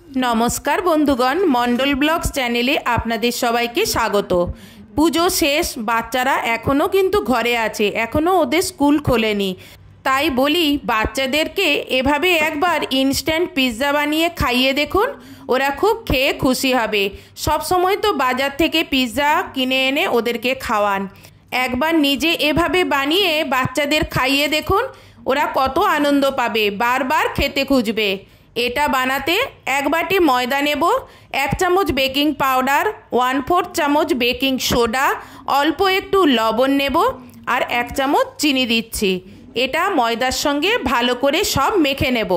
नमस्कार बंधुगण मंडल ब्लग्स चैनेले आपनादेर सबाइके स्वागत। पुजो शेष बाच्चारा एखोनो किन्तु घरे आछे, एखोनो ओदेर स्कूल खोलेनी। ताई बोली बाच्चादेरके एभाবে एकबार इन्स्टैंट पिज्जा बानिये खाइये देखुन, ओरा खूब खेये खुशी हबे। सब समय तो बाजार थेके पिज्जा किने एने ओदेरके खाওয়ান, एकबार निजे एभाবে बानिये बाच्चादेर खाइये देखुन, ओरा कत आनंद पाबे, बार बार खेते खुঁজবে। এটা বানাতে এক বাটি ময়দা নেব, 1 চামচ বেকিং পাউডার, 1/4 চামচ বেকিং সোডা, অল্প একটু লবণ নেব আর 1 চামচ চিনি দিচ্ছি। এটা ময়দার সঙ্গে ভালো করে সব মেখে নেব।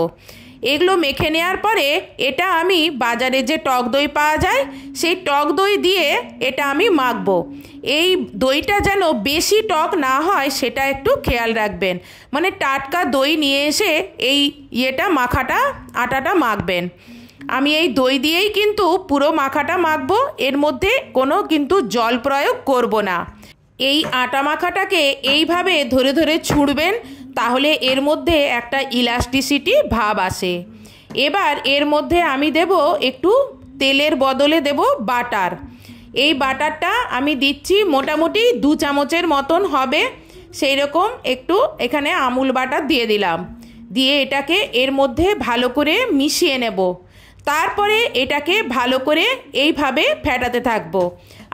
এগুলো মেখে নেওয়ার পরে এটা আমি বাজারে যে টক দই পাওয়া যায় সেই টক দই দিয়ে এটা আমি মাখবো। এই দইটা যেন বেশি টক না হয় সেটা একটু খেয়াল রাখবেন, মানে টাটকা দই নিয়ে এসে এই মাখাটা আটাটা মাখবেন। আমি এই দই দিয়েই কিন্তু পুরো মাখাটা মাখবো, এর মধ্যে কোনো কিন্তু জল প্রয়োগ করব না। এই আটা মাখাটাকে এইভাবে ধরে ধরে ছুঁড়বেন, তাহলে এর মধ্যে একটা ইলাস্টিসিটি ভাব আসে। এবার এর মধ্যে আমি দেব একটু তেলের বদলে দেব বাটার। এই বাটারটা আমি দিচ্ছি মোটামুটি 2 চামচের মতন হবে, সেই রকম একটু এখানে আমুল বাটার দিয়ে দিলাম। দিয়ে এটাকে এর মধ্যে ভালো করে মিশিয়ে নেব। তারপরে এটাকে ভালো করে এইভাবে ফেটাতে থাকবো।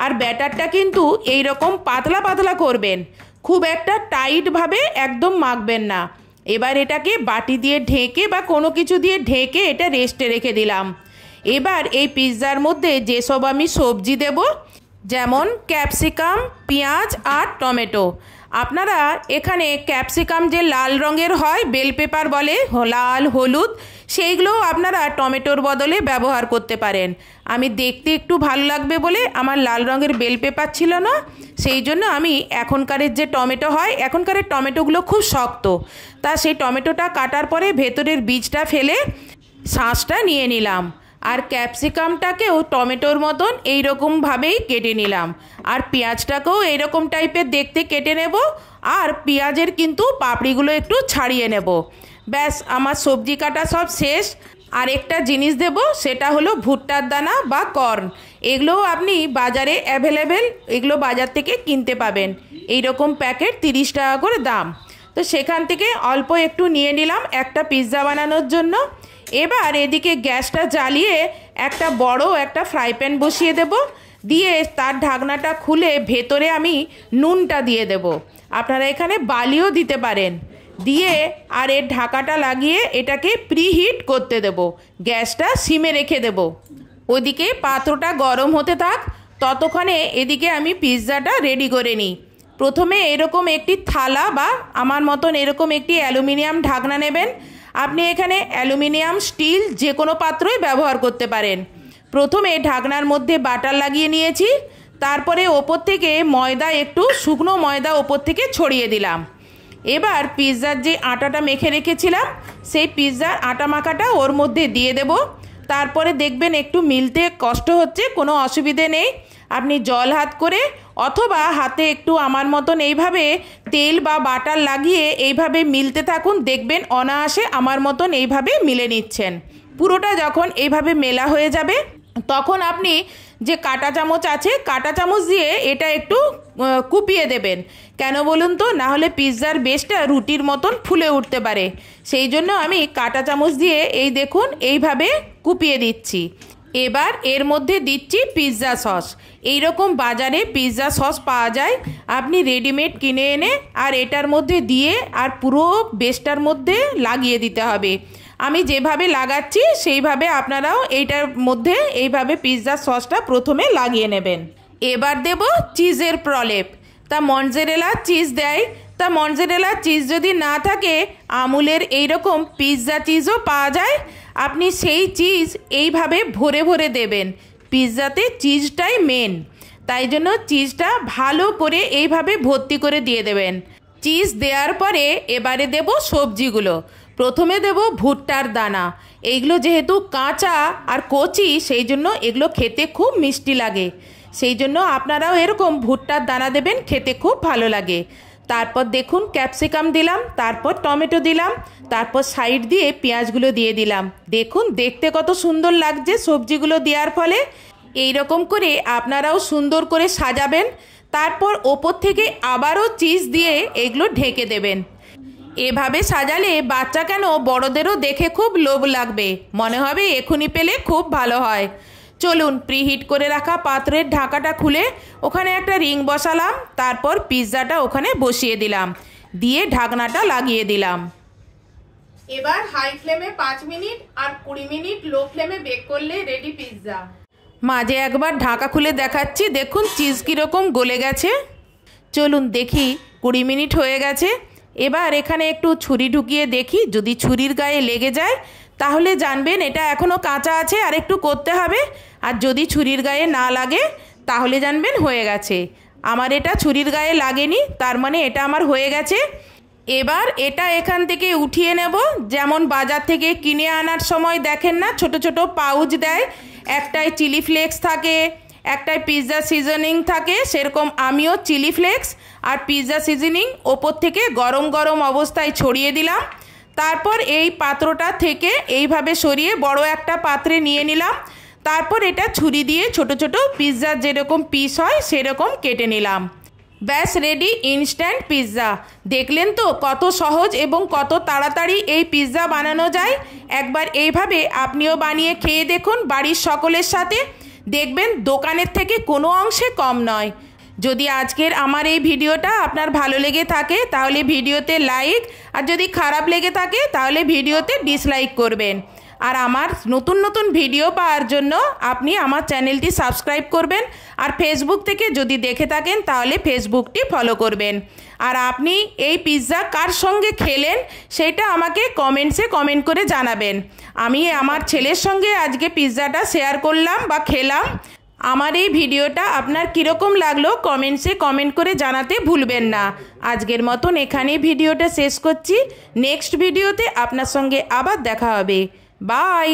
আর ব্যাটারটা কিন্তু এই রকম পাতলা পাতলা করবেন, খুব একটা টাইটভাবে একদম মাখবেন না। এবার এটাকে বাটি দিয়ে ঢেকে বা কোনো কিছু দিয়ে ঢেকে এটা রেস্টে রেখে দিলাম। এবার এই পিৎজার মধ্যে যেসব আমি সবজি দেব, যেমন ক্যাপসিকাম, পেঁয়াজ আর টমেটো। আপনারা এখানে ক্যাপসিকাম যে লাল রঙের হয়, বেল পেপার বলে, লাল হলুদ, সেইগুলোও আপনারা টমেটোর বদলে ব্যবহার করতে পারেন। আমি দেখতে একটু ভালো লাগবে বলে আমার লাল রঙের বেল পেপার ছিল না, সেই জন্য আমি এখনকারের যে টমেটো হয়, এখনকারের টমেটোগুলো খুব শক্ত, তা সেই টমেটোটা কাটার পরে ভেতরের বীজটা ফেলে শাঁসটা নিয়ে নিলাম। আর ক্যাপসিকামটাকেও টমেটোর মতন এই রকমভাবেই কেটে নিলাম। আর পেঁয়াজটাকেও এইরকম টাইপের দেখতে কেটে নেব। আর পেঁয়াজের কিন্তু পাপড়িগুলো একটু ছাড়িয়ে নেব। ব্যাস, আমার সবজি কাটা সব শেষ। আর একটা জিনিস দেব, সেটা হলো ভুট্টার দানা বা কর্ন। এগুলোও আপনি বাজারে অ্যাভেলেবেল, এগুলো বাজার থেকে কিনতে পাবেন। এই রকম প্যাকেট 30 টাকা করে দাম। তো সেখান থেকে অল্প একটু নিয়ে নিলাম একটা পিৎজা বানানোর জন্য। এবার এদিকে গ্যাসটা জ্বালিয়ে একটা বড় একটা ফ্রাই প্যান বসিয়ে দেব। দিয়ে তার ঢাকনাটা খুলে ভেতরে আমি নুনটা দিয়ে দেব। আপনারা এখানে বালিও দিতে পারেন। দিয়ে আর এর ঢাকাটা লাগিয়ে এটাকে প্রিহিট করতে দেব। গ্যাসটা সিমে রেখে দেব। ওদিকে পাত্রটা গরম হতে থাক, ততক্ষণে এদিকে আমি পিৎজাটা রেডি করে নিই। প্রথমে এরকম একটি থালা বা আমার মতন এরকম একটি অ্যালুমিনিয়াম ঢাকনা নেবেন। আপনি এখানে অ্যালুমিনিয়াম, স্টিল যে কোনো পাত্রই ব্যবহার করতে পারেন। প্রথমে ঢাকনার মধ্যে বাটার লাগিয়ে নিয়েছি, তারপরে ওপর থেকে ময়দা, একটু শুকনো ময়দা ওপর থেকে ছড়িয়ে দিলাম। এবার পিৎজার যে আটাটা মেখে রেখেছিলাম সেই পিৎজার আটা মাখাটা ওর মধ্যে দিয়ে দেব। তারপরে দেখবেন একটু মিলতে কষ্ট হচ্ছে, কোনো অসুবিধে নেই, আপনি জল হাত করে অথবা হাতে একটু আমার মতন এইভাবে তেল বা বাটার লাগিয়ে এইভাবে মিলতে থাকুন। দেখবেন অনায়াসে আমার মতন এইভাবে মিলে নিচ্ছেন। পুরোটা যখন এইভাবে মেলা হয়ে যাবে তখন আপনি যে কাঁটা চামচ আছে, কাঁটা চামচ দিয়ে এটা একটু কুপিয়ে দেবেন। কেন বলুন তো, না হলে পিৎজার বেসটা রুটির মতন ফুলে উঠতে পারে। সেই জন্য আমি কাঁটা চামচ দিয়ে এই দেখুন এইভাবে কুপিয়ে দিচ্ছি। এবার এর মধ্যে দিচ্ছি পিৎজা সস। এই রকম বাজারে পিৎজা সস পাওয়া যায়, আপনি রেডিমেড কিনে এনে আর এটার মধ্যে দিয়ে আর পুরো বেসটার মধ্যে লাগিয়ে দিতে হবে। আমি যেভাবে লাগাচ্ছি সেইভাবে আপনারাও এইটার মধ্যে এইভাবে পিৎজা সসটা প্রথমে লাগিয়ে নেবেন। এবার দেব চিজের প্রলেপ। তা মঞ্জেরেলা চিজ দেয়, তা মঞ্জেরেলা চিজ যদি না থাকে আমুলের এইরকম পিৎজা চিজও পাওয়া যায়। আপনি সেই চিজ এইভাবে ভরে ভরে দেবেন। পিৎজাতে চিজটাই মেন, তাই জন্য চিজটা ভালো করে এইভাবে ভর্তি করে দিয়ে দেবেন। চিজ দেওয়ার পরে এবারে দেব সবজিগুলো। প্রথমে দেব ভুট্টার দানা। এইগুলো যেহেতু কাঁচা আর কচি, সেই জন্য এগুলো খেতে খুব মিষ্টি লাগে। সেই জন্য আপনারাও এরকম ভুট্টার দানা দেবেন, খেতে খুব ভালো লাগে। তারপর দেখুন ক্যাপসিকাম দিলাম, তারপর টমেটো দিলাম, তারপর সাইড দিয়ে পেঁয়াজগুলো দিয়ে দিলাম। দেখুন দেখতে কত সুন্দর লাগছে সবজিগুলো দেওয়ার ফলে। এই রকম করে আপনারাও সুন্দর করে সাজাবেন। তারপর ওপর থেকে আবারও চিজ দিয়ে এগুলো ঢেকে দেবেন। এভাবে সাজালে বাচ্চা কেন বড়দেরও দেখে খুব লোভ লাগবে, মনে হবে এখনই পেলে খুব ভালো হয়। চলুন প্রিহিট করে রাখা পাত্রের ঢাকাটা খুলে ওখানে একটা রিং বসালাম, তারপর পিৎজাটা ওখানে বসিয়ে দিলাম, দিয়ে ঢাকনাটা লাগিয়ে দিলাম। এবার হাই ফ্লেমে 5 মিনিট আর 20 মিনিট লো ফ্লেমে বেক করলে রেডি পিৎজা। মাঝে একবার ঢাকা খুলে দেখাচ্ছি, দেখুন চিজ কীরকম গলে গেছে। চলুন দেখি 20 মিনিট হয়ে গেছে। এবার এখানে একটু ছুরি ঢুকিয়ে দেখি, যদি ছুরির গায়ে লেগে যায় তাহলে জানবেন এটা এখনও কাঁচা আছে, আর একটু করতে হবে। আর যদি ছুরির গায়ে না লাগে তাহলে জানবেন হয়ে গেছে। আমার এটা ছুরির গায়ে লাগেনি, তার মানে এটা আমার হয়ে গেছে। এবার এটা এখান থেকে উঠিয়ে নেব। যেমন বাজার থেকে কিনে আনার সময় দেখেন না ছোট ছোট পাউচ দেয়, একটায় চিলি ফ্লেক্স থাকে, একটায় পিৎজা সিজনিং থাকে, সেরকম আমিও চিলি ফ্লেক্স আর পিৎজা সিজনিং ওপর থেকে গরম গরম অবস্থায় ছড়িয়ে দিলাম। তারপর এই পাত্রটা থেকে এইভাবে সরিয়ে বড় একটা পাত্রে নিয়ে নিলাম। তারপর এটা ছুরি দিয়ে ছোট ছোট পিৎজার যেরকম পিস হয় সেরকম কেটে নিলাম। ব্যাস রেডি ইনস্ট্যান্ট পিৎজা। দেখলেন তো কত সহজ এবং কত তাড়াতাড়ি এই পিৎজা বানানো যায়। একবার এইভাবে আপনিও বানিয়ে খেয়ে দেখুন বাড়ির সকলের সাথে, দেখবেন দোকানের থেকে কোনো অংশে কম নয়। যদি আজকের আমার এই ভিডিওটা আপনার ভালো লেগে থাকে তাহলে ভিডিওতে লাইক, আর যদি খারাপ লেগে থাকে তাহলে ভিডিওতে ডিসলাইক করবেন। আর আমার নতুন নতুন ভিডিও পাওয়ার জন্য আপনি আমার চ্যানেলটি সাবস্ক্রাইব করবেন। আর ফেসবুক থেকে যদি দেখে থাকেন তাহলে ফেসবুকটি ফলো করবেন। আর আপনি এই পিৎজা কার সঙ্গে খেলেন সেটা আমাকে কমেন্টসে কমেন্ট করে জানাবেন। আমি আমার ছেলের সঙ্গে আজকে পিৎজাটা শেয়ার করলাম বা খেলাম। আমার এই ভিডিওটা আপনার কীরকম লাগলো কমেন্টসে কমেন্ট করে জানাতে ভুলবেন না। আজকের মতন এখানেই ভিডিওটা শেষ করছি। নেক্সট ভিডিওতে আপনার সঙ্গে আবার দেখা হবে। বাই।